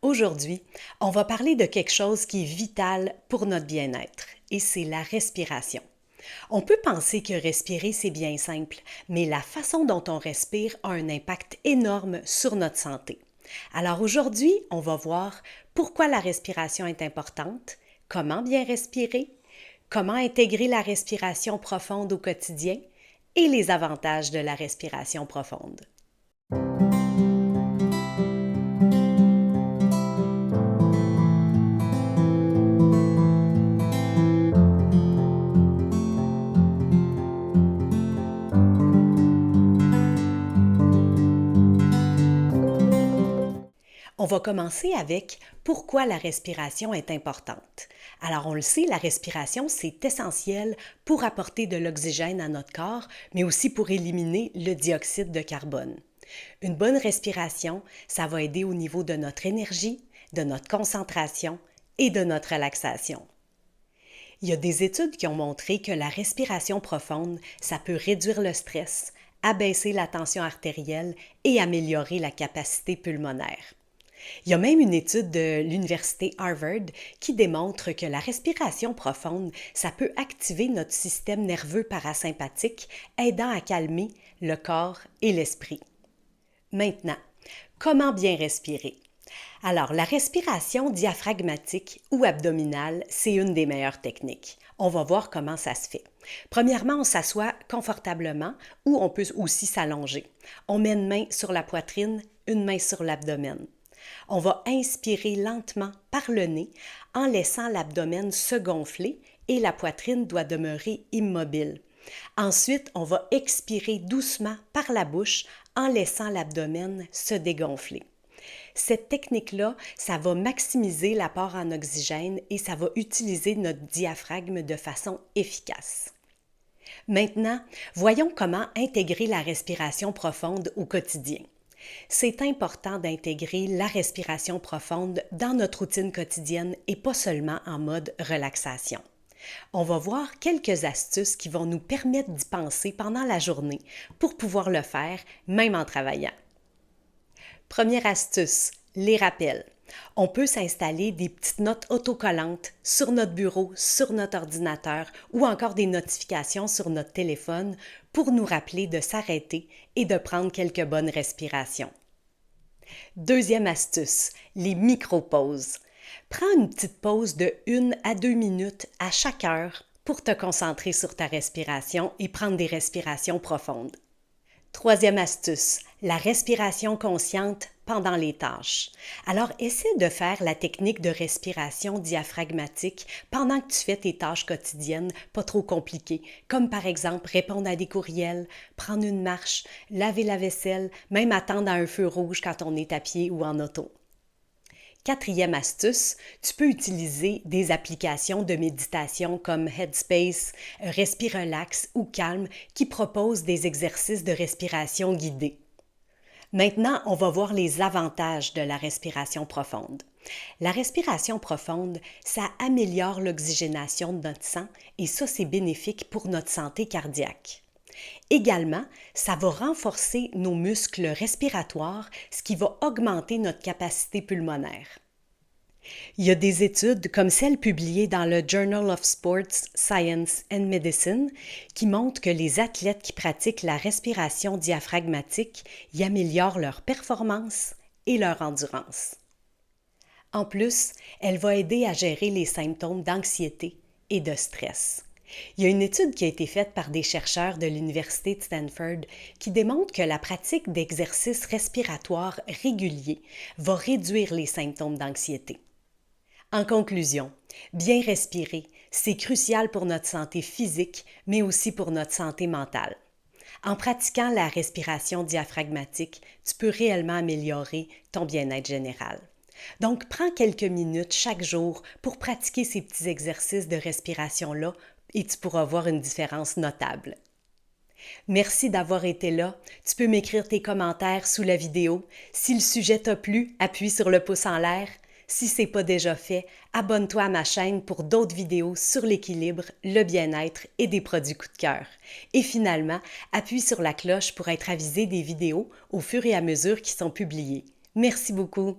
Aujourd'hui, on va parler de quelque chose qui est vital pour notre bien-être, et c'est la respiration. On peut penser que respirer, c'est bien simple, mais la façon dont on respire a un impact énorme sur notre santé. Alors aujourd'hui, on va voir pourquoi la respiration est importante, comment bien respirer, comment intégrer la respiration profonde au quotidien et les avantages de la respiration profonde. On va commencer avec pourquoi la respiration est importante. Alors on le sait, la respiration, c'est essentiel pour apporter de l'oxygène à notre corps, mais aussi pour éliminer le dioxyde de carbone. Une bonne respiration, ça va aider au niveau de notre énergie, de notre concentration et de notre relaxation. Il y a des études qui ont montré que la respiration profonde, ça peut réduire le stress, abaisser la tension artérielle et améliorer la capacité pulmonaire. Il y a même une étude de l'université Harvard qui démontre que la respiration profonde, ça peut activer notre système nerveux parasympathique, aidant à calmer le corps et l'esprit. Maintenant, comment bien respirer? Alors, la respiration diaphragmatique ou abdominale, c'est une des meilleures techniques. On va voir comment ça se fait. Premièrement, on s'assoit confortablement ou on peut aussi s'allonger. On met une main sur la poitrine, une main sur l'abdomen. On va inspirer lentement par le nez en laissant l'abdomen se gonfler et la poitrine doit demeurer immobile. Ensuite, on va expirer doucement par la bouche en laissant l'abdomen se dégonfler. Cette technique-là, ça va maximiser l'apport en oxygène et ça va utiliser notre diaphragme de façon efficace. Maintenant, voyons comment intégrer la respiration profonde au quotidien. C'est important d'intégrer la respiration profonde dans notre routine quotidienne et pas seulement en mode relaxation. On va voir quelques astuces qui vont nous permettre d'y penser pendant la journée pour pouvoir le faire même en travaillant. Première astuce, les rappels. On peut s'installer des petites notes autocollantes sur notre bureau, sur notre ordinateur ou encore des notifications sur notre téléphone pour nous rappeler de s'arrêter et de prendre quelques bonnes respirations. Deuxième astuce, les micro-pauses. Prends une petite pause de 1 à 2 minutes à chaque heure pour te concentrer sur ta respiration et prendre des respirations profondes. Troisième astuce, la respiration consciente pendant les tâches. Alors, essaie de faire la technique de respiration diaphragmatique pendant que tu fais tes tâches quotidiennes, pas trop compliquées, comme par exemple répondre à des courriels, prendre une marche, laver la vaisselle, même attendre à un feu rouge quand on est à pied ou en auto. Quatrième astuce, tu peux utiliser des applications de méditation comme Headspace, Respirelax ou Calm qui proposent des exercices de respiration guidés. Maintenant, on va voir les avantages de la respiration profonde. La respiration profonde, ça améliore l'oxygénation de notre sang et ça, c'est bénéfique pour notre santé cardiaque. Également, ça va renforcer nos muscles respiratoires, ce qui va augmenter notre capacité pulmonaire. Il y a des études comme celle publiée dans le Journal of Sports Science and Medicine qui montrent que les athlètes qui pratiquent la respiration diaphragmatique y améliorent leur performance et leur endurance. En plus, elle va aider à gérer les symptômes d'anxiété et de stress. Il y a une étude qui a été faite par des chercheurs de l'Université de Stanford qui démontre que la pratique d'exercices respiratoires réguliers va réduire les symptômes d'anxiété. En conclusion, bien respirer, c'est crucial pour notre santé physique, mais aussi pour notre santé mentale. En pratiquant la respiration diaphragmatique, tu peux réellement améliorer ton bien-être général. Donc, prends quelques minutes chaque jour pour pratiquer ces petits exercices de respiration-là et tu pourras voir une différence notable. Merci d'avoir été là. Tu peux m'écrire tes commentaires sous la vidéo. Si le sujet t'a plu, appuie sur le pouce en l'air. Si ce n'est pas déjà fait, abonne-toi à ma chaîne pour d'autres vidéos sur l'équilibre, le bien-être et des produits coup de cœur. Et finalement, appuie sur la cloche pour être avisé des vidéos au fur et à mesure qu'ils sont publiées. Merci beaucoup.